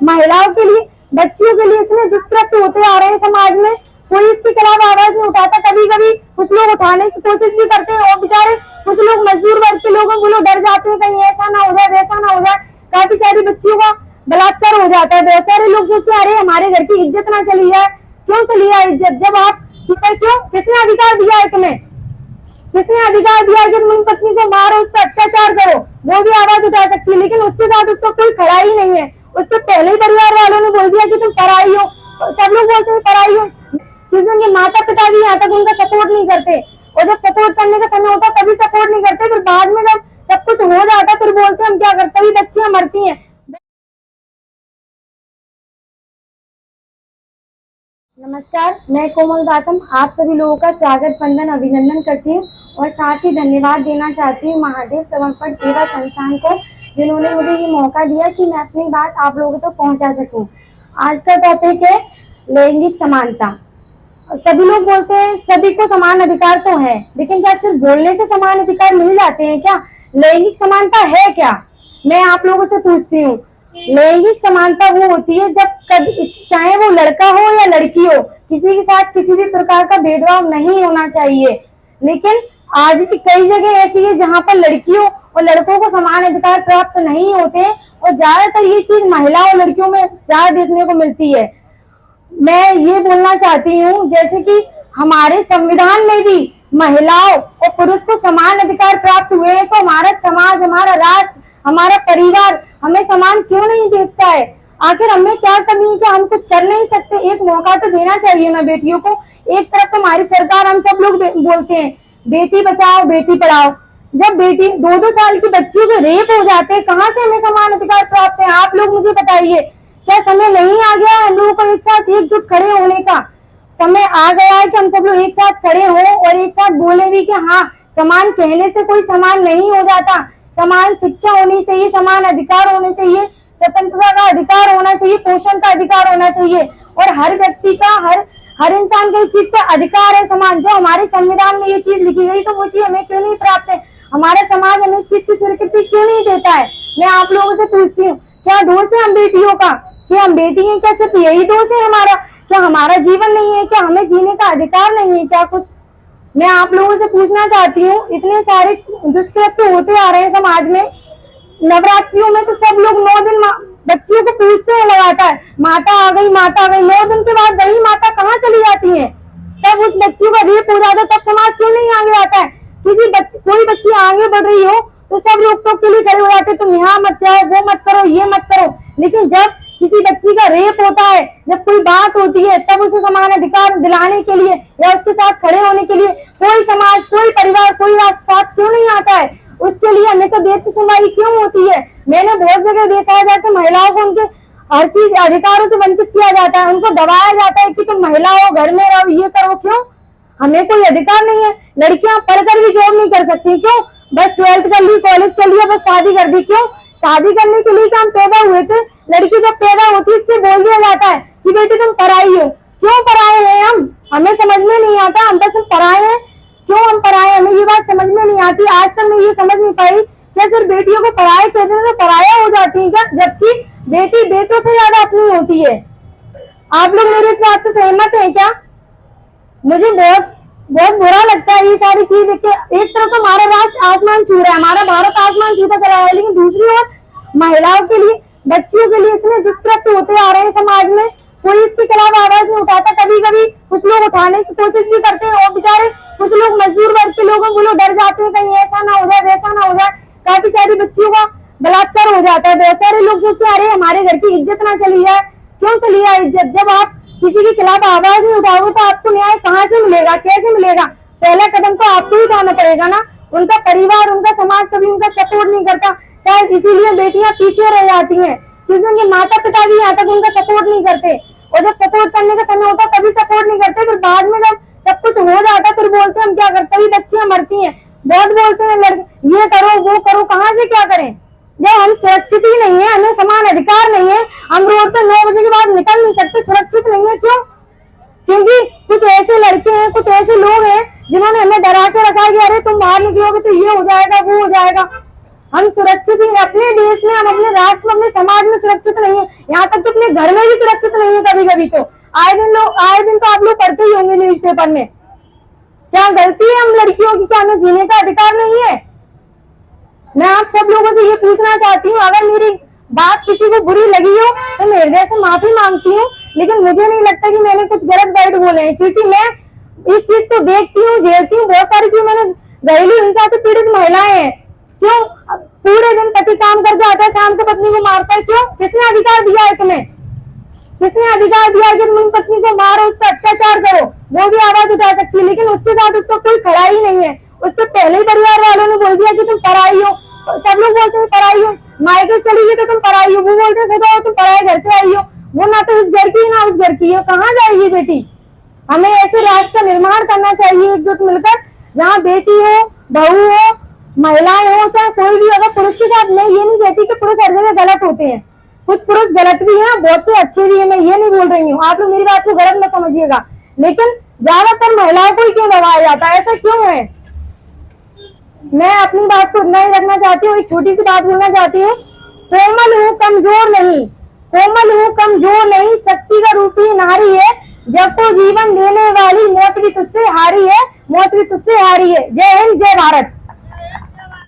महिलाओं के लिए, बच्चियों के लिए इतने दुष्कृत्य होते आ रहे हैं समाज में, कोई इसके खिलाफ आवाज नहीं उठाता। कभी कभी कुछ लोग उठाने की कोशिश भी करते हैं और बेचारे कुछ लोग मजदूर वर्ग के लोग वो लोग डर जाते हैं कहीं ऐसा ना हो जाए वैसा ना हो जाए। काफी सारी बच्चियों का बलात्कार हो जाता है। बहुत सारे लोग सोचते हैं अरे हमारे घर की इज्जत ना चली जाए। क्यों चली जाए इज्जत? जब आप क्यों, किसने अधिकार दिया है तुम्हें? किसने अधिकार दिया है कि तुम पत्नी को मारो, उस पर अत्याचार करो? वो भी आवाज उठा सकती है, लेकिन उसके साथ उसका कोई खड़ा ही नहीं है। उसके पहले ही परिवार वालों ने बोल दिया कि तुम पराई हो। सब लोग बोलते हैं पराई हो, क्योंकि उनके माता पिता भी यहाँ तक उनका सपोर्ट नहीं करते, और जब सपोर्ट करने का समय होता तभी सपोर्ट नहीं करते। फिर बाद में जब सब कुछ हो जाता फिर बोलते हैं हम क्या करते, तभी बच्चियां मरती हैं। नमस्कार, मैं कोमल बातम आप सभी लोगों का स्वागत वंदन अभिनंदन करती हूँ और साथ ही धन्यवाद देना चाहती हूँ महादेव समर्पण सेवा संस्थान को, जिन्होंने मुझे ये मौका दिया कि मैं अपनी बात आप लोगों तक पहुंचा सकूं। आज का टॉपिक है लैंगिक समानता। सभी लोग बोलते हैं सभी को समान अधिकार तो है, लेकिन क्या सिर्फ बोलने से समान अधिकार मिल जाते हैं क्या? लैंगिक समानता है क्या? मैं आप लोगों से पूछती हूँ। लैंगिक समानता वो होती है जब कभी चाहे वो लड़का हो या लड़की हो, किसी के साथ किसी भी प्रकार का भेदभाव नहीं होना चाहिए। लेकिन आज भी कई जगह ऐसी है जहाँ पर लड़कियों और लड़कों को समान अधिकार प्राप्त नहीं होते, और ज्यादातर ये चीज महिलाओं और लड़कियों में ज्यादा देखने को मिलती है। मैं ये बोलना चाहती हूँ जैसे कि हमारे संविधान में भी महिलाओं और पुरुष को समान अधिकार प्राप्त हुए हैं, तो हमारा समाज, हमारा राष्ट्र, हमारा परिवार हमें समान क्यों नहीं देखता है? आखिर हमें क्या कमी है कि हम कुछ कर नहीं सकते? एक मौका तो देना चाहिए ना बेटियों को। एक तरफ तो हमारी सरकार, हम सब लोग बोलते हैं बेटी बचाओ बेटी पढ़ाओ, जब बेटी 2-2 साल की बच्चियों के रेप हो जाते हैं, कहाँ से हमें समान अधिकार प्राप्त है? आप लोग मुझे बताइए, क्या समय नहीं आ गया हम लोगों को एक साथ एकजुट खड़े होने का? समय आ गया है कि हम सब लोग एक साथ खड़े हों और एक साथ बोले भी कि हाँ, समान कहने से कोई समान नहीं हो जाता। समान शिक्षा होनी चाहिए, समान अधिकार होने चाहिए, स्वतंत्रता का अधिकार होना चाहिए, पोषण का अधिकार होना चाहिए, और हर व्यक्ति का, हर इंसान का इस चीज का अधिकार है समान। जो हमारे संविधान में ये चीज लिखी गई, तो वो चीज हमें क्यों नहीं प्राप्त है? हमारा समाज हमें इस चीज की स्वीकृति क्यों नहीं देता है? मैं आप लोगों से पूछती हूँ, क्या दोष है हम बेटियों का? क्या हम बेटी हैं? क्या सिर्फ यही दोष है हमारा? क्या हमारा जीवन नहीं है? क्या हमें जीने का अधिकार नहीं है क्या कुछ? मैं आप लोगों से पूछना चाहती हूँ, इतने सारे दुष्कृत्य होते आ रहे हैं समाज में। नवरात्रियों में तो सब लोग 9 दिन बच्चियों को पूछते हैं लगातार, माता आ गई, माता आ गई। 9 दिन के बाद वही माता कहाँ चली जाती है? तब उस बच्चियों का रेप हो जाता है, तब समाज क्यों नहीं आगे आता है? कोई बच्ची आगे बढ़ रही हो तो सब रोक टोक के लिए खड़े हो जाते, तुम यहाँ मत जाओ, वो मत करो, ये मत करो। लेकिन जब किसी बच्ची का रेप होता है, जब कोई बात होती है, तब उसे समान अधिकार दिलाने के लिए या उसके साथ खड़े होने के लिए कोई समाज, कोई परिवार, कोई राष्ट्र साथ क्यों नहीं आता है? उसके लिए हमेशा देर से सुनवाई क्यों होती है? मैंने बहुत जगह देखा है जाके महिलाओं को उनके हर चीज अधिकारों से वंचित किया जाता है, उनको दबाया जाता है कि तुम महिला हो, घर में रहो, ये करो। क्यों? हमें कोई अधिकार नहीं है? लड़कियां पढ़कर भी जॉब नहीं कर सकती क्यों? बस 12th कर ली, कॉलेज कर लिया, बस शादी कर दी। क्यों? शादी करने के लिए हम पैदा हुए थे। लड़की जब पैदा होती है इससे बोल दिया जाता है कि बेटी तुम पराई हो। क्यों पराए हैं हम? हमें समझ में नहीं आता, हम बस पराए हैं। क्यों हम पराए? हमें ये बात समझ में नहीं आती। आज तक मैं ये समझ नहीं पाई क्या सिर्फ बेटियों को पराए कहते हैं तो पराया हो जाती है क्या? जबकि बेटी बेटों से ज्यादा अपनी होती है। आप लोग मेरे इस बात से सहमत है क्या? मुझे बहुत बहुत बुरा लगता है ये सारी चीज देख के। एक तरफ तो हमारा राष्ट्र आसमान छू रहा है, हमारा भारत आसमान छूता चला है, लेकिन दूसरी ओर महिलाओं के लिए, बच्चियों के लिए इतने दुष्कृत्य होते आ रहे हैं समाज में, कोई इसके खिलाफ आवाज नहीं उठाता। कभी कभी कुछ लोग उठाने की कोशिश भी करते हैं, और बेचारे कुछ लोग मजदूर वर्ग के लोग वो लोग डर जाते हैं कहीं ऐसा ना हो जाए वैसा ना हो जाए। काफी सारी बच्चियों का बलात्कार हो जाता है। बहुत सारे लोग सोचते हैं अरे हमारे घर की इज्जत ना चली जाए। क्यों चली जाए इज्जत? जब आप किसी के खिलाफ आवाज नहीं उठाओगे तो आपको न्याय कहाँ से मिलेगा, कैसे मिलेगा? पहला कदम तो आपको ही उठाना पड़ेगा ना। उनका परिवार, उनका समाज कभी उनका सपोर्ट नहीं करता। शायद इसीलिए बेटियां पीछे रह जाती हैं, क्योंकि उनके माता पिता भी यहाँ तक उनका सपोर्ट नहीं करते, और जब सपोर्ट करने का समय होता तभी सपोर्ट नहीं करते। फिर बाद में जब सब कुछ हो जाता फिर बोलते हैं हम क्या करते, तभी बच्चियां मरती हैं। बहुत बोलते हैं लड़के ये करो वो करो, कहाँ से क्या करें जब हम सुरक्षित ही नहीं है, हमें समान अधिकार नहीं है, हम रोड पे 9 बजे के बाद निकल नहीं सकते, सुरक्षित नहीं है। क्यों? क्योंकि कुछ ऐसे लड़के हैं, कुछ ऐसे लोग हैं जिन्होंने हमें डरा के रखा है कि अरे तुम बाहर निकलोगे तो ये हो जाएगा वो हो जाएगा। हम सुरक्षित ही अपने देश में, हम अपने राष्ट्र में, अपने समाज में सुरक्षित नहीं है। यहाँ तक तो अपने घर में भी सुरक्षित नहीं है। कभी कभी तो आए दिन तो आप लोग पढ़ते ही होंगे न्यूज़पेपर में। क्या गलती है हम लड़कियों की? क्या हमें जीने का अधिकार नहीं है? मैं आप सब लोगों से ये पूछना चाहती हूँ, अगर मेरी बात किसी को बुरी लगी हो तो मैं हृदय से माफी मांगती हूँ, लेकिन मुझे नहीं लगता कि मैंने कुछ गलत वर्ड बोले हैं, क्योंकि मैं इस चीज को देखती हूँ, झेलती हूँ। बहुत सारी चीज मैंने, घरेलू हिंसा से पीड़ित महिलाएं हैं। क्यों पूरे दिन पति काम करके आता है, शाम को पत्नी को मारता है? क्यों? किसने अधिकार दिया है तुम्हें? किसने अधिकार दिया है कि तुम पत्नी को मारो, उस पर अत्याचार करो? वो भी आवाज उठा सकती है, लेकिन उसके साथ उसका कोई खड़ा ही नहीं है। उसके पहले ही परिवार वालों ने बोल दिया कि तुम पराई हो। सब लोग बोलते हैं पराई हो, मायके चली गई तो तुम पराई हो। वो बोलते हैं सदा तुम पराए घर से आई हो। वो ना तो इस घर की ना उस घर की है, कहाँ जाएगी बेटी? हमें ऐसे राष्ट्र का निर्माण करना चाहिए एकजुट मिलकर, जहाँ बेटी हो, बहू हो, महिलाएं हो, चाहे कोई भी। अगर पुरुष के साथ, मैं ये नहीं कहती कि पुरुष हर जगह गलत होते हैं, कुछ पुरुष गलत भी हैं, बहुत से अच्छे भी हैं, मैं ये नहीं बोल रही हूँ, आप लोग मेरी बात को गलत मत समझिएगा। लेकिन ज्यादातर महिलाओं को ही क्यों दबाया जाता है? ऐसा क्यों है? मैं अपनी बात को इतना ही रखना चाहती हूँ। एक छोटी सी बात बोलना चाहती हूँ। कोमल हूँ कमजोर नहीं, कोमल हूँ कमजोर नहीं, शक्ति का रूप ही नारी है। जब तो जीवन देने वाली मौत भी तुझसे हारी है, मौत भी तुझसे हारी है। जय हिंद, जय भारत।